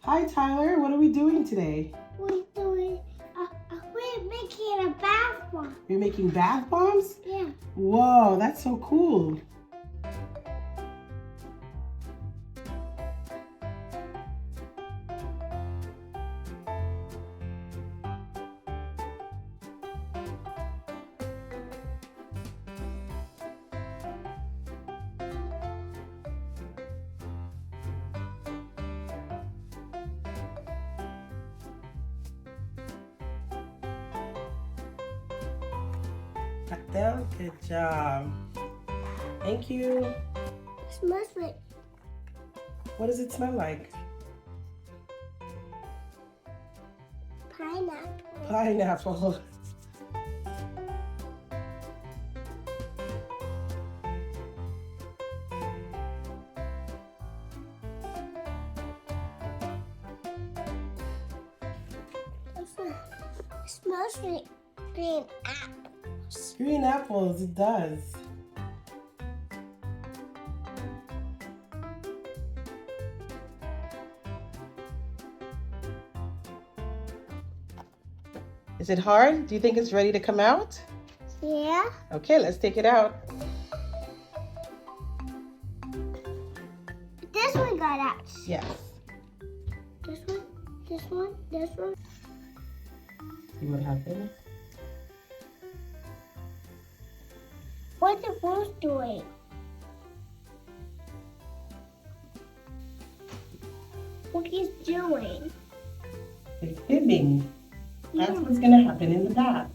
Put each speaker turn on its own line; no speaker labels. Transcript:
Hi, Tyler. What are we doing today?
We're making a bath bomb.
You're making bath bombs?
Yeah.
Whoa, that's so cool. Adele, good job. Thank you.
It smells like
What does it smell like?
pineapple.
Pineapple.
It smells like green apples.
Green apples, it does. Is it hard? Do you think it's ready to come out?
Yeah.
Okay, let's take it out.
This one got out.
Yes.
This one, this one, this one.
See what happened?
What's the wolf doing? What he's doing?
It's fibbing. That's what's gonna happen in the bath.